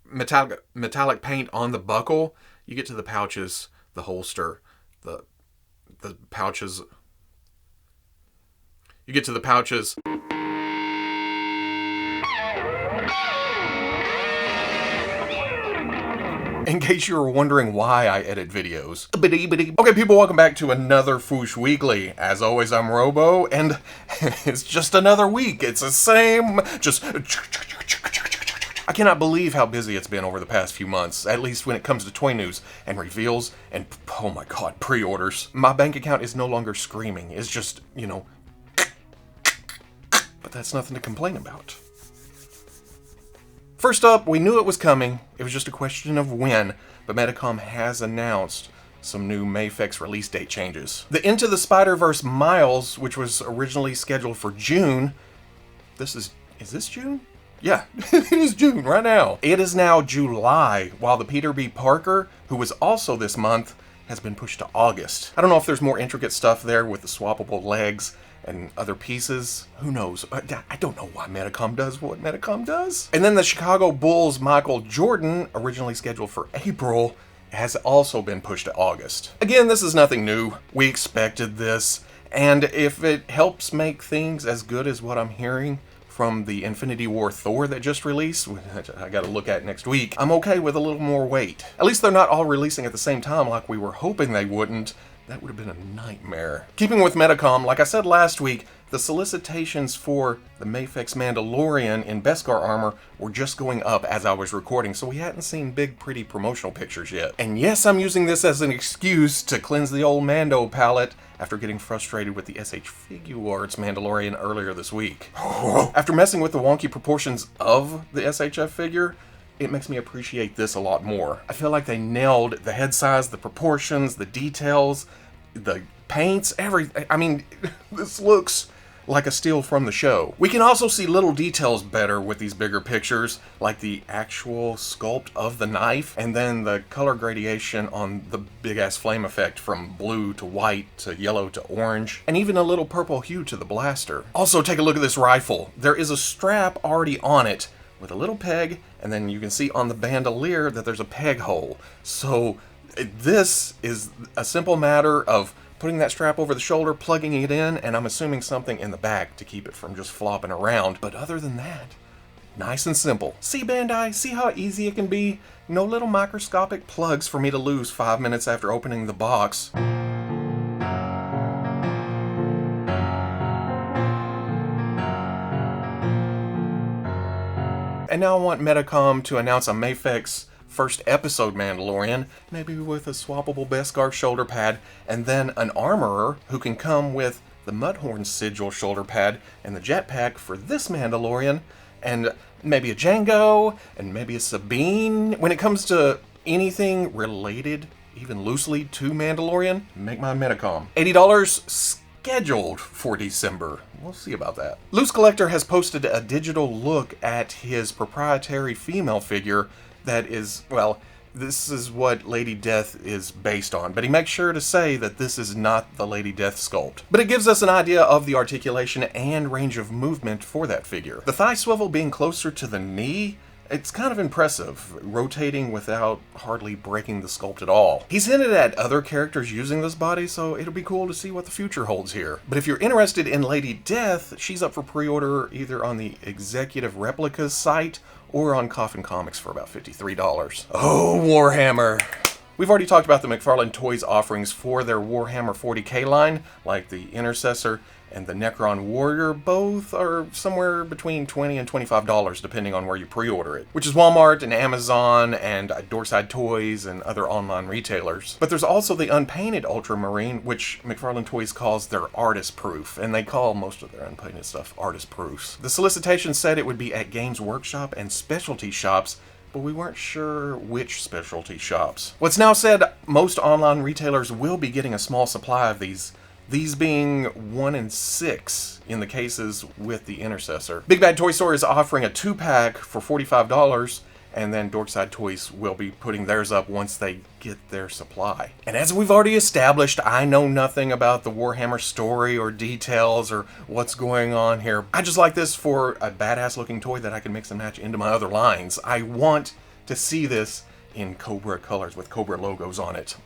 metallic paint on the buckle. You get to the pouches, the holster, the pouches. You get to the pouches. In case you were wondering why I edit videos. Okay, people, welcome back to another Fwoosh Weekly. As always, I'm Robo, and it's just another week. It's the same, just... I cannot believe how busy it's been over the past few months, at least when it comes to toy news and reveals and, oh my god, pre-orders. My bank account is no longer screaming. It's just, you know... But that's nothing to complain about. First up, we knew it was coming. It was just a question of when, but Medicom has announced some new Mafex release date changes. The Into the Spider-Verse Miles, which was originally scheduled for June, is this June? Yeah, it is June right now. It is now July, while the Peter B. Parker, who was also this month, has been pushed to August. I don't know if there's more intricate stuff there with the swappable legs and other pieces. Who knows? I don't know why Medicom does what Medicom does. And then the Chicago Bulls Michael Jordan, originally scheduled for April, has also been pushed to August. Again, this is nothing new. We expected this. And if it helps make things as good as what I'm hearing from the Infinity War Thor that just released, I gotta look at next week, I'm okay with a little more wait. At least they're not all releasing at the same time like we were hoping they wouldn't. That would have been a nightmare. Keeping with Medicom, like I said last week, the solicitations for the Mafex Mandalorian in Beskar armor were just going up as I was recording, so we hadn't seen big, pretty promotional pictures yet. And yes, I'm using this as an excuse to cleanse the old Mando palette after getting frustrated with the SH Figuarts Mandalorian earlier this week. After messing with the wonky proportions of the SHF figure, it makes me appreciate this a lot more. I feel like they nailed the head size, the proportions, the details, the paints, everything. I mean, this looks like a steal from the show. We can also see little details better with these bigger pictures, like the actual sculpt of the knife, and then the color gradation on the big-ass flame effect from blue to white to yellow to orange, and even a little purple hue to the blaster. Also, take a look at this rifle. There is a strap already on it with a little peg, and then you can see on the bandolier that there's a peg hole. So this is a simple matter of putting that strap over the shoulder, plugging it in, and I'm assuming something in the back to keep it from just flopping around. But other than that, nice and simple. See, Bandai? See how easy it can be? No little microscopic plugs for me to lose 5 minutes after opening the box. And now I want Medicom to announce a Mafex first episode Mandalorian, maybe with a swappable Beskar shoulder pad, and then an armorer who can come with the Mudhorn sigil shoulder pad and the jetpack for this Mandalorian, and maybe a Jango, and maybe a Sabine. When it comes to anything related, even loosely, to Mandalorian, make my Medicom. $80 scheduled for December. We'll see about that. Loose Collector has posted a digital look at his proprietary female figure that is, well, this is what Lady Death is based on, but he makes sure to say that this is not the Lady Death sculpt. But it gives us an idea of the articulation and range of movement for that figure. The thigh swivel being closer to the knee, it's kind of impressive, rotating without hardly breaking the sculpt at all. He's hinted at other characters using this body, so it'll be cool to see what the future holds here. But if you're interested in Lady Death, she's up for pre-order either on the Executive Replicas site or on Coffin Comics for about $53. Oh, Warhammer! We've already talked about the McFarlane Toys offerings for their Warhammer 40k line, like the Intercessor and the Necron Warrior. Both are somewhere between $20 and $25 depending on where you pre-order it, which is Walmart and Amazon and Doorside Toys and other online retailers. But there's also the unpainted Ultramarine, which McFarlane Toys calls their artist proof, and they call most of their unpainted stuff artist proofs. The solicitation said it would be at Games Workshop and specialty shops, but we weren't sure which specialty shops. What's now said, most online retailers will be getting a small supply of these being 1 in 6 in the cases with the Intercessor. Big Bad Toy Store is offering a 2-pack for $45, and then Dorkside Toys will be putting theirs up once they get their supply. And as we've already established, I know nothing about the Warhammer story or details or what's going on here. I just like this for a badass looking toy that I can mix and match into my other lines. I want to see this in Cobra colors with Cobra logos on it.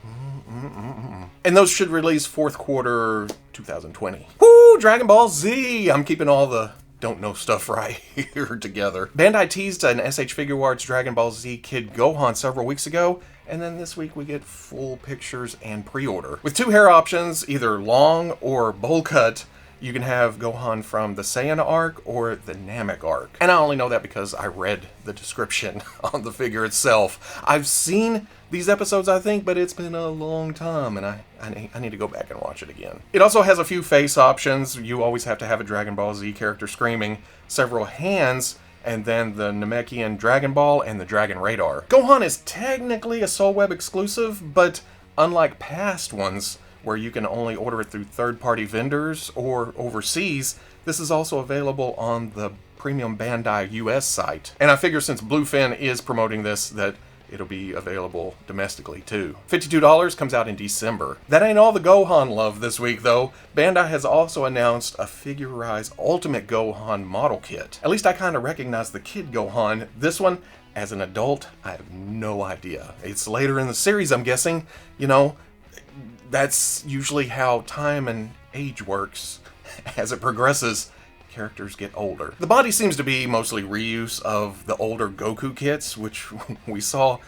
And those should release fourth quarter 2020. Woo! Dragon Ball Z! I'm keeping all the don't know stuff right here together. Bandai teased an SH Figuarts Dragon Ball Z Kid Gohan several weeks ago, and then this week we get full pictures and pre-order. With two hair options, either long or bowl cut, you can have Gohan from the Saiyan arc or the Namek arc. And I only know that because I read the description on the figure itself. I've seen these episodes, I think, but it's been a long time, and I need to go back and watch it again. It also has a few face options. You always have to have a Dragon Ball Z character screaming, several hands, and then the Namekian Dragon Ball and the Dragon Radar. Gohan is technically a Soul Web exclusive, but unlike past ones, where you can only order it through third-party vendors or overseas, this is also available on the premium Bandai US site. And I figure since Bluefin is promoting this, that it'll be available domestically too. $52 comes out in December. That ain't all the Gohan love this week though. Bandai has also announced a Figurize Ultimate Gohan model kit. At least I kind of recognize the Kid Gohan. This one, as an adult, I have no idea. It's later in the series, I'm guessing. You know, that's usually how time and age works. As it progresses, characters get older. The body seems to be mostly reuse of the older Goku kits, which we saw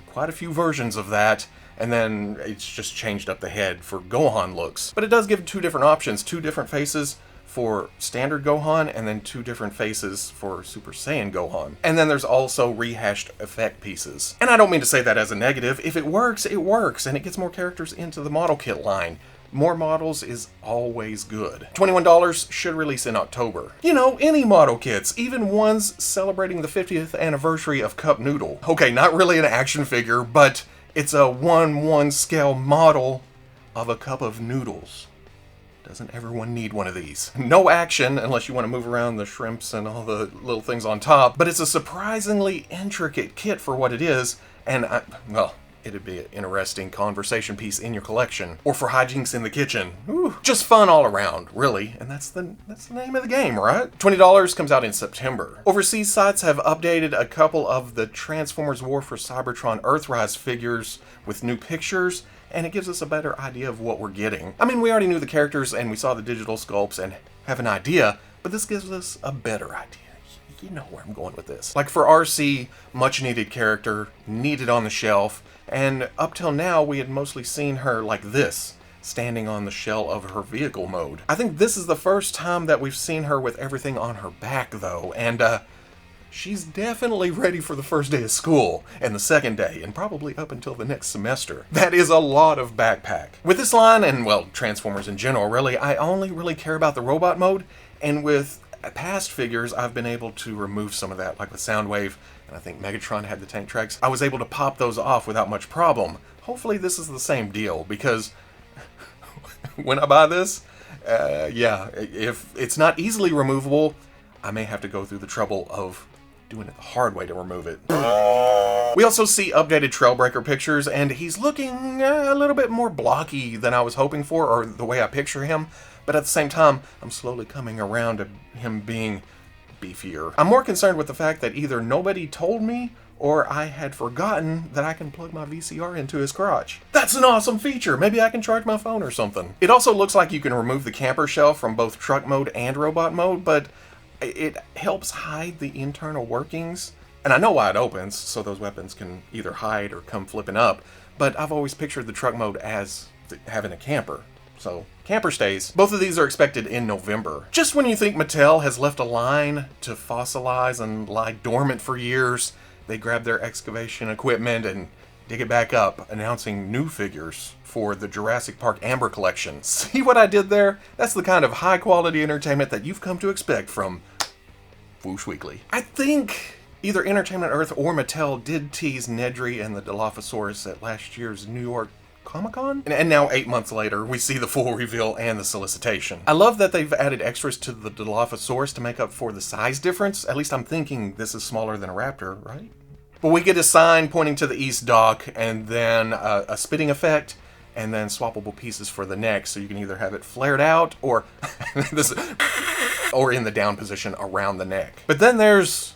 quite a few versions of that, and then it's just changed up the head for Gohan looks. But it does give two different options, two different faces for standard Gohan, and then two different faces for Super Saiyan Gohan. And then there's also rehashed effect pieces. And I don't mean to say that as a negative. If it works, and it gets more characters into the model kit line. More models is always good. $21 should release in October. You know, any model kits, even ones celebrating the 50th anniversary of Cup Noodle. Okay, not really an action figure, but it's a 1/1 scale model of a cup of noodles. Doesn't everyone need one of these? No action, unless you want to move around the shrimps and all the little things on top, but it's a surprisingly intricate kit for what it is, and well, it'd be an interesting conversation piece in your collection, or for hijinks in the kitchen. Ooh, just fun all around, really, and that's the name of the game, right? $20 comes out in September. Overseas sites have updated a couple of the Transformers War for Cybertron Earthrise figures with new pictures, and it gives us a better idea of what we're getting. I mean, we already knew the characters and we saw the digital sculpts and have an idea, but this gives us a better idea. You know where I'm going with this. Like for RC, much needed character, needed on the shelf, and up till now we had mostly seen her like this, standing on the shell of her vehicle mode. I think this is the first time that we've seen her with everything on her back though, and she's definitely ready for the first day of school, and the second day, and probably up until the next semester. That is a lot of backpack. With this line, and well, Transformers in general really, I only really care about the robot mode, and with past figures, I've been able to remove some of that, like with Soundwave, and I think Megatron had the tank tracks. I was able to pop those off without much problem. Hopefully this is the same deal, because when I buy this, yeah, if it's not easily removable, I may have to go through the trouble of doing it the hard way to remove it. We also see updated Trailbreaker pictures, and he's looking a little bit more blocky than I was hoping for, or the way I picture him, but at the same time, I'm slowly coming around to him being beefier. I'm more concerned with the fact that either nobody told me, or I had forgotten that I can plug my VCR into his crotch. That's an awesome feature! Maybe I can charge my phone or something. It also looks like you can remove the camper shell from both truck mode and robot mode, but it helps hide the internal workings. And I know why it opens, so those weapons can either hide or come flipping up, but I've always pictured the truck mode as having a camper. So, camper stays. Both of these are expected in November. Just when you think Mattel has left a line to fossilize and lie dormant for years, they grab their excavation equipment and dig it back up, announcing new figures for the Jurassic Park Amber Collection. See what I did there? That's the kind of high-quality entertainment that you've come to expect from Fwoosh Weekly. I think either Entertainment Earth or Mattel did tease Nedry and the Dilophosaurus at last year's New York Comic-Con? And now 8 months later, we see the full reveal and the solicitation. I love that they've added extras to the Dilophosaurus to make up for the size difference. At least I'm thinking this is smaller than a raptor, right? But we get a sign pointing to the east dock, and then a spitting effect, and then swappable pieces for the neck, so you can either have it flared out or or in the down position around the neck. But then there's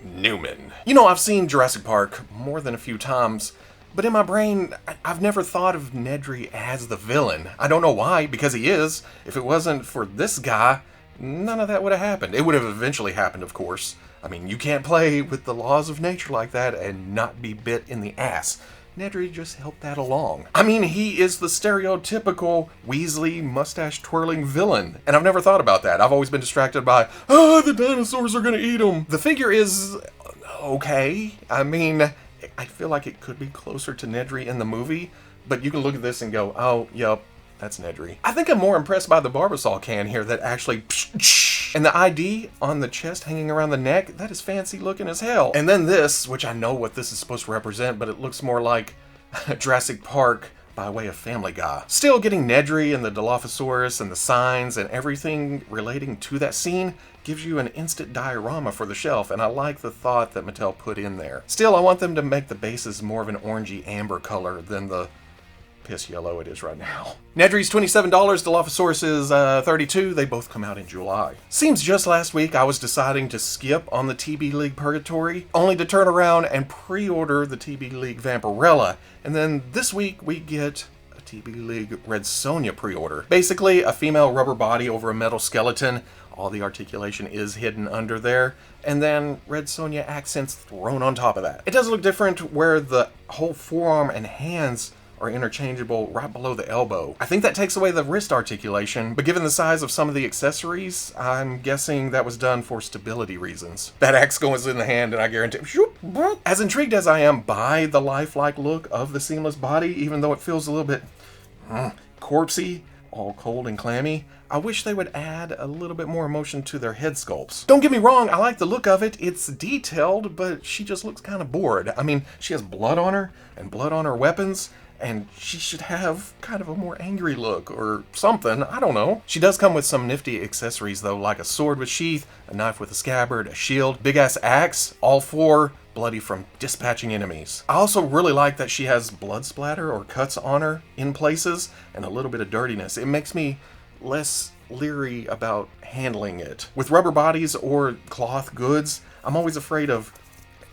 Newman. You know, I've seen Jurassic Park more than a few times, but in my brain, I've never thought of Nedry as the villain. I don't know why, because he is. If it wasn't for this guy, none of that would have happened. It would have eventually happened, of course. I mean, you can't play with the laws of nature like that and not be bit in the ass. Nedry just helped that along. I mean, he is the stereotypical Weasley mustache-twirling villain, and I've never thought about that. I've always been distracted by, the dinosaurs are gonna eat him. The figure is okay. I mean, I feel like it could be closer to Nedry in the movie, but you can look at this and go, oh, yep, that's Nedry. I think I'm more impressed by the Barbasol can here that actually and the ID on the chest hanging around the neck, that is fancy looking as hell. And then this, which I know what this is supposed to represent, but it looks more like Jurassic Park by way of Family Guy. Still, getting Nedry and the Dilophosaurus and the signs and everything relating to that scene gives you an instant diorama for the shelf, and I like the thought that Mattel put in there. Still, I want them to make the bases more of an orangey amber color than the piss yellow it is right now. Nedry's $27, Dilophosaurus is $32. They both come out in July. Seems just last week I was deciding to skip on the TBLeague Purgatory, only to turn around and pre-order the TBLeague Vampirella, and then this week we get a TBLeague Red Sonja pre-order. Basically, a female rubber body over a metal skeleton. All the articulation is hidden under there, and then Red Sonja accents thrown on top of that. It does look different where the whole forearm and hands are interchangeable right below the elbow. I think that takes away the wrist articulation, but given the size of some of the accessories, I'm guessing that was done for stability reasons. That axe goes in the hand, and I guarantee... As intrigued as I am by the lifelike look of the seamless body, even though it feels a little bit corpsey, all cold and clammy, I wish they would add a little bit more emotion to their head sculpts. Don't get me wrong, I like the look of it. It's detailed, but she just looks kind of bored. I mean, she has blood on her, and blood on her weapons, and she should have kind of a more angry look or something, I don't know. She does come with some nifty accessories though, like a sword with sheath, a knife with a scabbard, a shield, big ass axe, all four bloody from dispatching enemies. I also really like that she has blood splatter or cuts on her in places and a little bit of dirtiness. It makes me less leery about handling it. With rubber bodies or cloth goods, I'm always afraid of,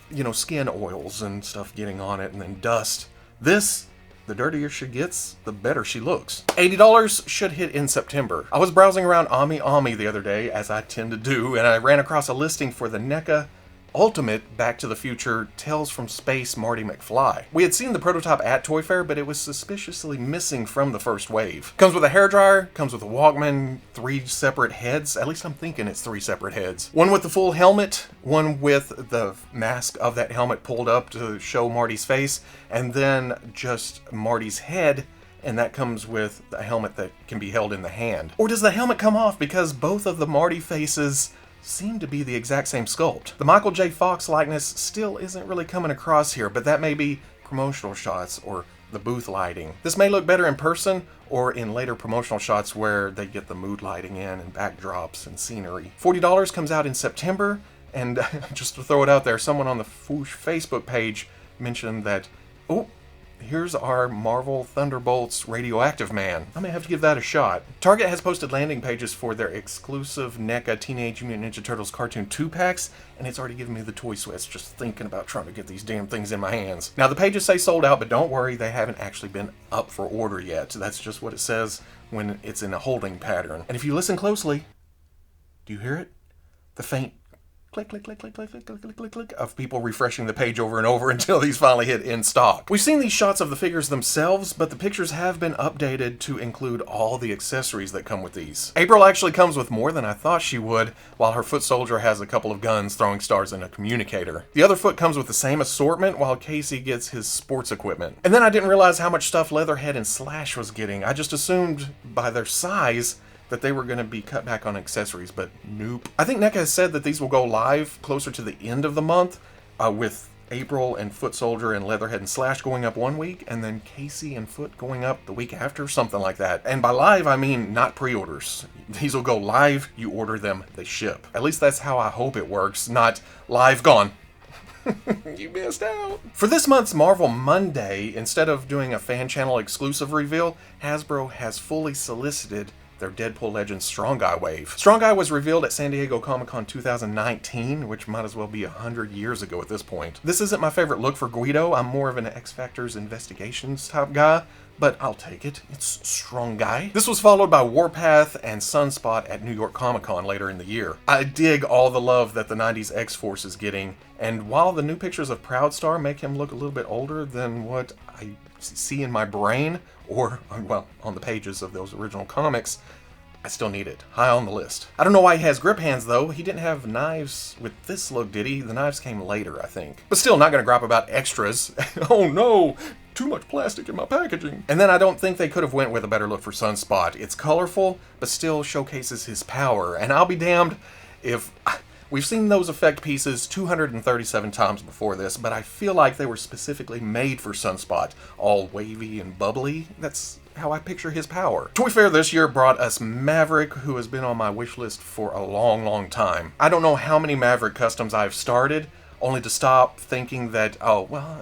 you know, skin oils and stuff getting on it and then dust. This, the dirtier she gets, the better she looks. $80 should hit in September. I was browsing around Ami the other day, as I tend to do, and I ran across a listing for the NECA Ultimate Back to the Future Tales from Space Marty McFly. We had seen the prototype at Toy Fair, but it was suspiciously missing from the first wave. Comes with a hairdryer, comes with a Walkman, 3 separate heads. At least I'm thinking it's 3 separate heads. One with the full helmet, one with the mask of that helmet pulled up to show Marty's face, and then just Marty's head, and that comes with a helmet that can be held in the hand. Or does the helmet come off because both of the Marty faces seem to be the exact same sculpt? The Michael J. Fox likeness still isn't really coming across here, but that may be promotional shots or the booth lighting. This may look better in person or in later promotional shots where they get the mood lighting in and backdrops and scenery. $40 comes out in September, and just to throw it out there, someone on the Fwoosh Facebook page mentioned that, oh, here's our Marvel Thunderbolts Radioactive Man. I may have to give that a shot. Target has posted landing pages for their exclusive NECA Teenage Mutant Ninja Turtles cartoon 2-packs, and it's already giving me the toy sweats just thinking about trying to get these damn things in my hands. Now, the pages say sold out, but don't worry, they haven't actually been up for order yet. That's just what it says when it's in a holding pattern. And if you listen closely, do you hear it? The faint click, click, click, click, click, click, click, click, click, click of people refreshing the page over and over until these finally hit in stock. We've seen these shots of the figures themselves, but the pictures have been updated to include all the accessories that come with these. April actually comes with more than I thought she would, while her foot soldier has a couple of guns, throwing stars, and a communicator. The other foot comes with the same assortment, while Casey gets his sports equipment. And then I didn't realize how much stuff Leatherhead and Slash was getting. I just assumed by their size that they were going to be cut back on accessories, but nope. I think NECA has said that these will go live closer to the end of the month, with April and Foot Soldier and Leatherhead and Slash going up one week, and then Casey and Foot going up the week after, something like that. And by live, I mean not pre-orders. These will go live, you order them, they ship. At least that's how I hope it works, not live, gone. You missed out. For this month's Marvel Monday, instead of doing a fan channel exclusive reveal, Hasbro has fully solicited their Deadpool Legends Strong Guy wave. Strong Guy was revealed at San Diego Comic-Con 2019, which might as well be 100 years ago at this point. This isn't my favorite look for Guido. I'm more of an X Factor's Investigations type guy, but I'll take it. It's Strong Guy. This was followed by Warpath and Sunspot at New York Comic-Con later in the year. I dig all the love that the 90s X-Force is getting, and while the new pictures of Proudstar make him look a little bit older than what I see in my brain, or, well, on the pages of those original comics, I still need it. High on the list. I don't know why he has grip hands, though. He didn't have knives with this look, did he? The knives came later, I think. But still, not gonna gripe about extras. Oh no! Too much plastic in my packaging. And then I don't think they could have went with a better look for Sunspot. It's colorful, but still showcases his power. And I'll be damned if... We've seen those effect pieces 237 times before this, but I feel like they were specifically made for Sunspot. All wavy and bubbly. That's how I picture his power. Toy Fair this year brought us Maverick, who has been on my wish list for a long, long time. I don't know how many Maverick customs I've started, only to stop thinking that, oh, well,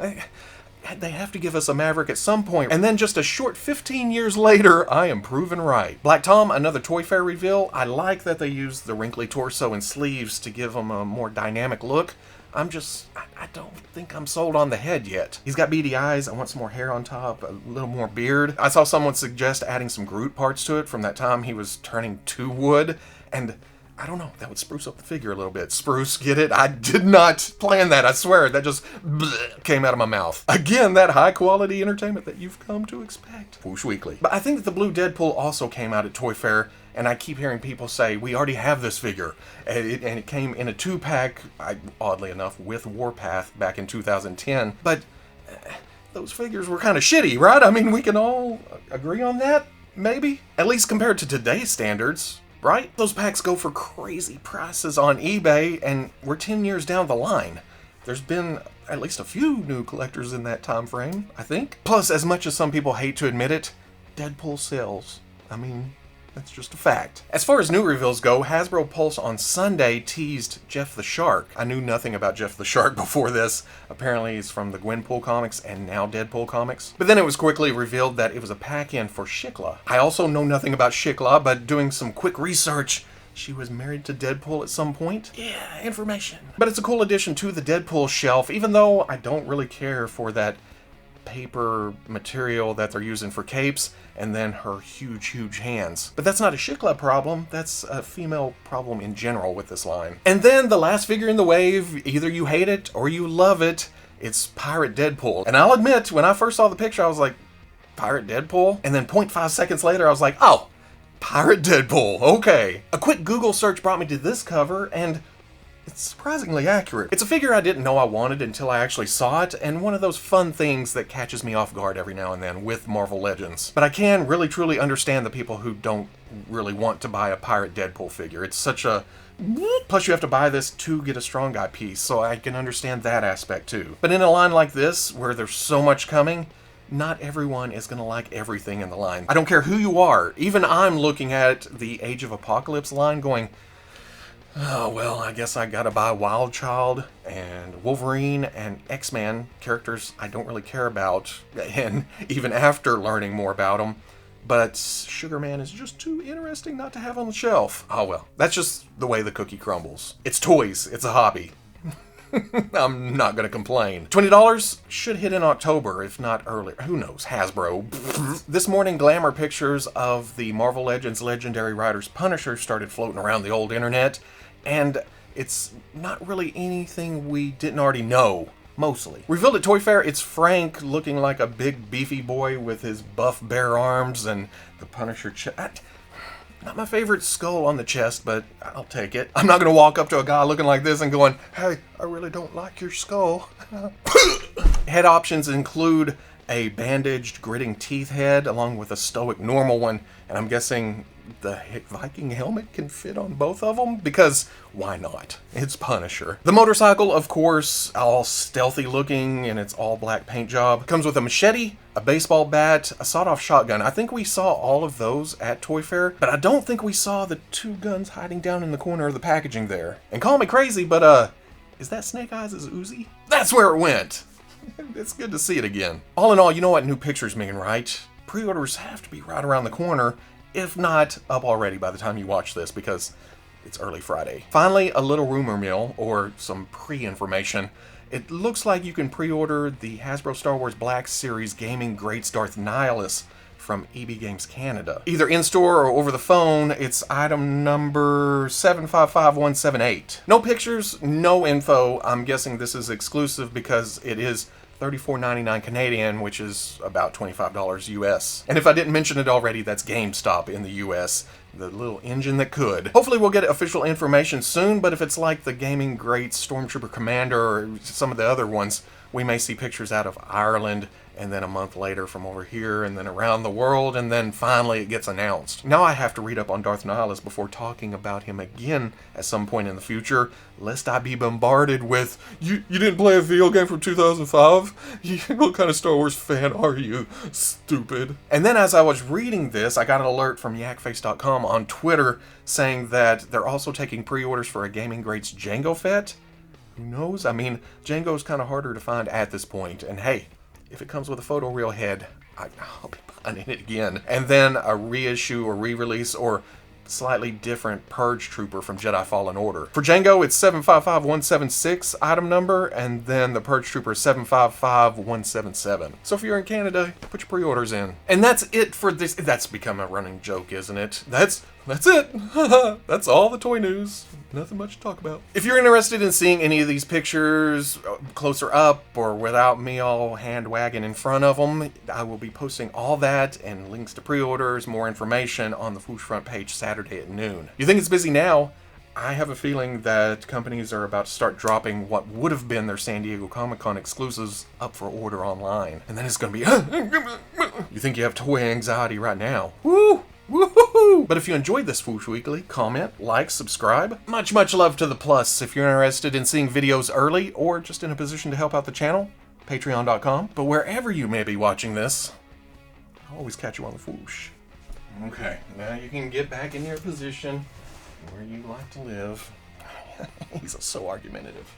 they have to give us a Maverick at some point. And then just a short 15 years later, I am proven right. Black Tom, another Toy Fair reveal. I like that they used the wrinkly torso and sleeves to give him a more dynamic look. I don't think I'm sold on the head yet. He's got beady eyes. I want some more hair on top, a little more beard. I saw someone suggest adding some Groot parts to it from that time he was turning to wood, and I don't know, that would spruce up the figure a little bit. Spruce, get it? I did not plan that, I swear. That just came out of my mouth. Again, that high quality entertainment that you've come to expect. Fwoosh Weekly. But I think that the blue Deadpool also came out at Toy Fair, and I keep hearing people say, we already have this figure. And it came in a 2-pack, oddly enough, with Warpath back in 2010. But those figures were kind of shitty, right? I mean, we can all agree on that, maybe? At least compared to today's standards. Right? Those packs go for crazy prices on eBay, and we're 10 years down the line. There's been at least a few new collectors in that time frame, I think. Plus, as much as some people hate to admit it, Deadpool sells. I mean, that's just a fact. As far as new reveals go, Hasbro Pulse on Sunday teased Jeff the Shark. I knew nothing about Jeff the Shark before this. Apparently he's from the Gwenpool comics and now Deadpool comics. But then it was quickly revealed that it was a pack-in for Shikla. I also know nothing about Shikla, but doing some quick research, she was married to Deadpool at some point. Yeah, information. But it's a cool addition to the Deadpool shelf, even though I don't really care for that paper material that they're using for capes, and then her huge hands. But that's not a Shikla problem, that's a female problem in general with this line. And then the last figure in the wave, either you hate it or you love it, it's Pirate Deadpool. And I'll admit, when I first saw the picture, I was like, Pirate Deadpool? And then 0.5 seconds later, I was like, oh, Pirate Deadpool, okay. A quick Google search brought me to this cover, and it's surprisingly accurate. It's a figure I didn't know I wanted until I actually saw it, and one of those fun things that catches me off guard every now and then with Marvel Legends. But I can really truly understand the people who don't really want to buy a Pirate Deadpool figure. It's such a... Plus you have to buy this to get a Strong Guy piece, so I can understand that aspect too. But in a line like this, where there's so much coming, not everyone is going to like everything in the line. I don't care who you are. Even I'm looking at the Age of Apocalypse line going, oh, well, I guess I gotta buy Wild Child and Wolverine and X-Man, characters I don't really care about, and even after learning more about them. But Sugar Man is just too interesting not to have on the shelf. Oh well, that's just the way the cookie crumbles. It's toys, it's a hobby. I'm not gonna complain. $20 should hit in October, if not earlier. Who knows? Hasbro. This morning, glamour pictures of the Marvel Legends Legendary Riders Punisher started floating around the old internet, and it's not really anything we didn't already know, mostly. Revealed at Toy Fair, it's Frank looking like a big beefy boy with his buff bare arms and the Punisher chest. Not my favorite skull on the chest, but I'll take it. I'm not gonna walk up to a guy looking like this and going, hey, I really don't like your skull. Head options include a bandaged, gritting teeth head along with a stoic normal one, and I'm guessing the Viking helmet can fit on both of them, because why not? It's Punisher. The motorcycle, of course, all stealthy looking in its all black paint job, comes with a machete, a baseball bat, a sawed-off shotgun. I think we saw all of those at Toy Fair, but I don't think we saw the two guns hiding down in the corner of the packaging there. And call me crazy, but is that Snake Eyes' Uzi? that's where it went. It's good to see it again. All in all, you know what new pictures mean, right? Pre-orders have to be right around the corner, if not up already by the time you watch this, because it's early Friday. Finally, a little rumor mill, or some pre-information. It looks like you can pre-order the Hasbro Star Wars Black Series Gaming Greats Darth Nihilus from EB Games Canada. Either in-store or over the phone. It's item number 755178. No pictures, no info. I'm guessing this is exclusive because it is $34.99 Canadian, which is about $25 US. And if I didn't mention it already, that's GameStop in the US. The little engine that could. Hopefully we'll get official information soon, but if it's like the Gaming Greats Stormtrooper Commander or some of the other ones, we may see pictures out of Ireland, and then a month later from over here, and then around the world, and then finally it gets announced. Now I have to read up on Darth Nihilus before talking about him again at some point in the future, lest I be bombarded with, you didn't play a video game from 2005? What kind of Star Wars fan are you, stupid? And then as I was reading this, I got an alert from yakface.com on Twitter saying that they're also taking pre-orders for a Gaming Greats Jango Fett. Who knows? I mean, Jango's kind of harder to find at this point, and hey, if it comes with a photoreal head, I'll be buying it again. And then a reissue or re-release or slightly different Purge Trooper from Jedi Fallen Order. For Jango, it's 755176 item number, and then the Purge Trooper is 755177. So if you're in Canada, put your pre-orders in. And that's it for this. That's become a running joke, isn't it? That's it. That's all the toy news. Nothing much to talk about. If you're interested in seeing any of these pictures closer up or without me all hand wagging in front of them, I will be posting all that and links to pre-orders, more information on the Fwoosh front page Saturday at noon. You think it's busy now? I have a feeling that companies are about to start dropping what would have been their San Diego Comic-Con exclusives up for order online. And then it's going to be, you think you have toy anxiety right now. Woo! Woohoo! But if you enjoyed this Fwoosh Weekly, comment, like, subscribe. Much love to the plus. If you're interested in seeing videos early or just in a position to help out the channel, patreon.com. But wherever you may be watching this, I'll always catch you on the Fwoosh. Okay, now you can get back in your position where you like to live. He's so argumentative.